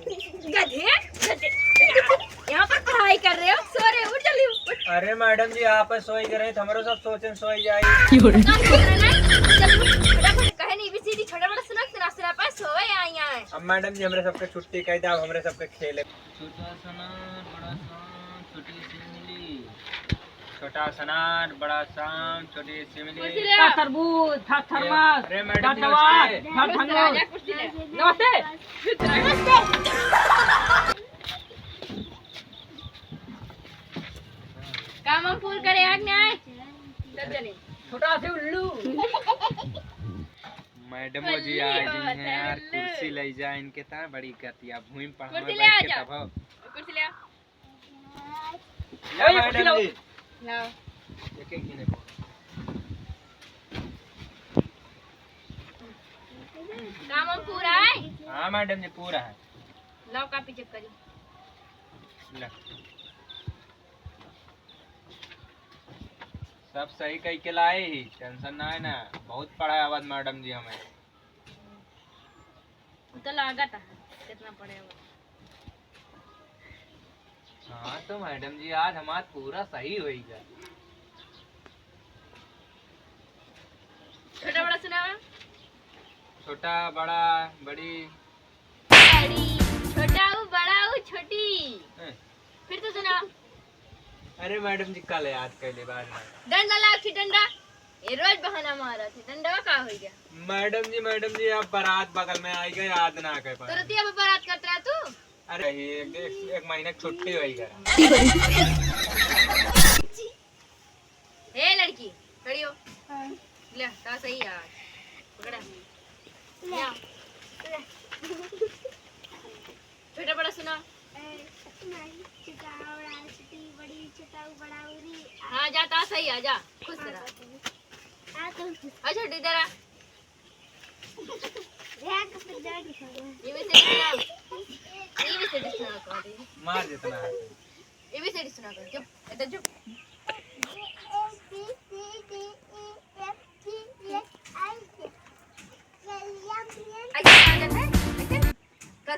गधे गधे यहाँ पर पढ़ाई कर रहे हो, सो रहे हो, उठ जल्दी उठ। अरे मैडम जी आप सोई करे हमारो सब सोचन सोई जाई। काम करना जल्दी फटाफट कहे नहीं बीसीडी छोटा बड़ा सुना सुना सुना पास सोए आई है। अब मैडम जी हमरे सबके छुट्टी कह दे, अब हमरे सबके खेले। छोटा सनार बड़ा शाम छोटी सिमली तरबूज थर्मस। अरे मैडम जी नमस्ते। काम हम पूर्ण करे आग में आए सब चले। छोटा से उल्लू। मैडम जी आ गई हैं यार, कुर्सी ले जा इनके ता बड़ी गति अब भूमि पर कुर्सी ले आ जा, कुर्सी ले आ या मैडम जी लाओ। एक एक गिने काम हम पूरा है। हां मैडम जी पूरा है। लाओ कॉपी चेक करी। ले सब सही कह के लाए ही, टेंशन ना है ना। बहुत पढ़ाया आवाज मैडम जी हमें तो लागत है कितना पड़ेगा। हाँ तो मैडम जी आज हमारा पूरा सही होएगा। छोटा बड़ा सुनावा। छोटा बड़ा बड़ी बड़ी छोटा हो बड़ा हो छोटी। फिर तो सुना। अरे मैडम जी कल याद कर ले बाद में। डंडा लाओ छी डंडा, ये रोज बहाना मारा थे। डंडा का हो गया। मैडम जी अब बारात बगल में आई गई, याद ना कर पाए। तुरंत अब बारात करता है तू। अरे एक महीने की छुट्टी हुई कर। हे लड़की खड़ी हो। ले ता सही यार पकड़ा ले। छोटा बड़ा सुना। हाँ जाता सही आ जा खुश रहा। अच्छा इधर आ। ये भी सुना कर दे। मार जितना है। ये भी सुना कर। चुप इधर चुप।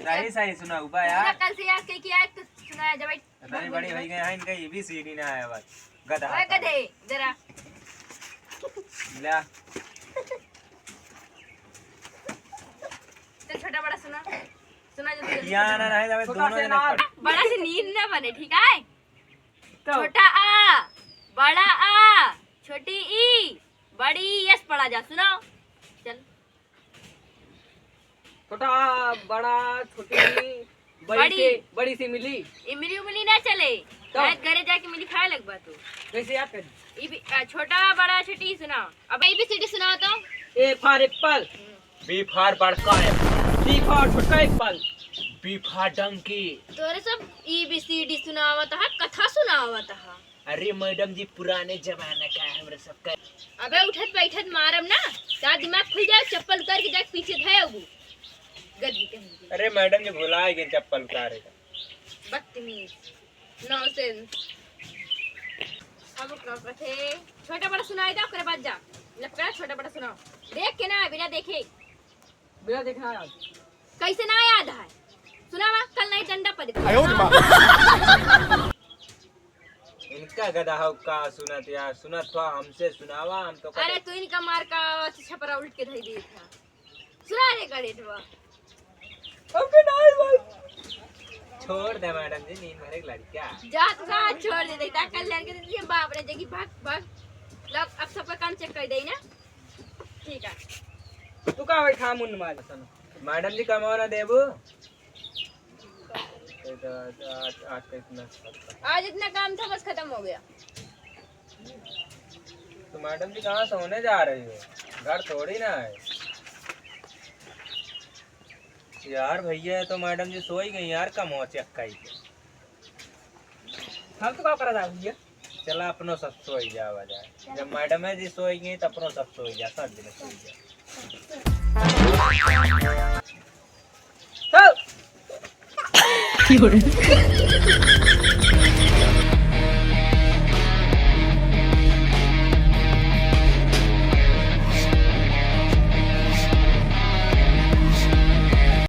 सही सही सुना हुआ यार। कल से याद कई किया तो सुनाया जब इतनी बड़ी हो गई है इनका ये भी सीढ़ी ना आया बस गधा। ओए गधे जरा ले चल छोटा बड़ा सुना सुना जल्दी। या ना रहे जावे दोनों जने बड़ा से नींद ना बने ठीक है। छोटा आ बड़ा आ छोटी ई बड़ी यस पढ़ा जा सुनाओ चल। छोटा बड़ा छोटी बड़ी सी मिली। इमली उमली ना चले तो? घरे जाके मिली खाए लगवा तू। कैसे याद कर। छोटा बड़ा छोटी सुनाओ। अब ABCD सुनाओ तो। A for apple. B for बड़का है। सी फॉर छोटा एप्पल। B for donkey. तोरे सब ABCD सुनावत है कथा सुनावत है। अरे मैडम जी पुराने जमाने का है हमरे सबका। अबे उठत बैठत मारम ना ता दिमाग खुल जाए। चप्पल उतार के जाके पीछे धए उगू गद्दी कहीं। अरे मैडम जी भुला गए चप्पल उतारे का। बदतमीज नॉनसेंस। अब क्या कथे छोटा बड़ा सुनाई दो करे बाद जा। लपका छोटा बड़ा सुनाओ देख के ना बिना देखे बिना देखना याद कैसे ना याद है। सुनावा कल नहीं डंडा पड़। इनका गधा हो का सुनत यार सुनत तो हमसे सुनावा हम तो। अरे तू इनका मार का छपरा उल्ट के धई दिया था। सुना रे गड़ेटवा। ओके नहीं बस छोड़ दे मैडम जी नींद भरे लड़किया जात का छोड़ दे देता कल लड़के दे बाप रे जगी भाग भाग लग। अब सबका काम चेक कर दे ना ठीक है। तू का बैठा मुंड मार। मैडम जी कमाओ ना देबू। आज इतना काम था बस खत्म हो गया। तो मैडम जी कहाँ सोने जा रही हो, घर थोड़ी ना है यार। भैया तो मैडम जी सोई गई यार कम हो चक्काई। हम तो का करा था भैया। चला अपनो सब सोई जावा जाए। जब मैडम है जी सोई गई तो अपनो सब सोई जा सब दिन सोई जा। चल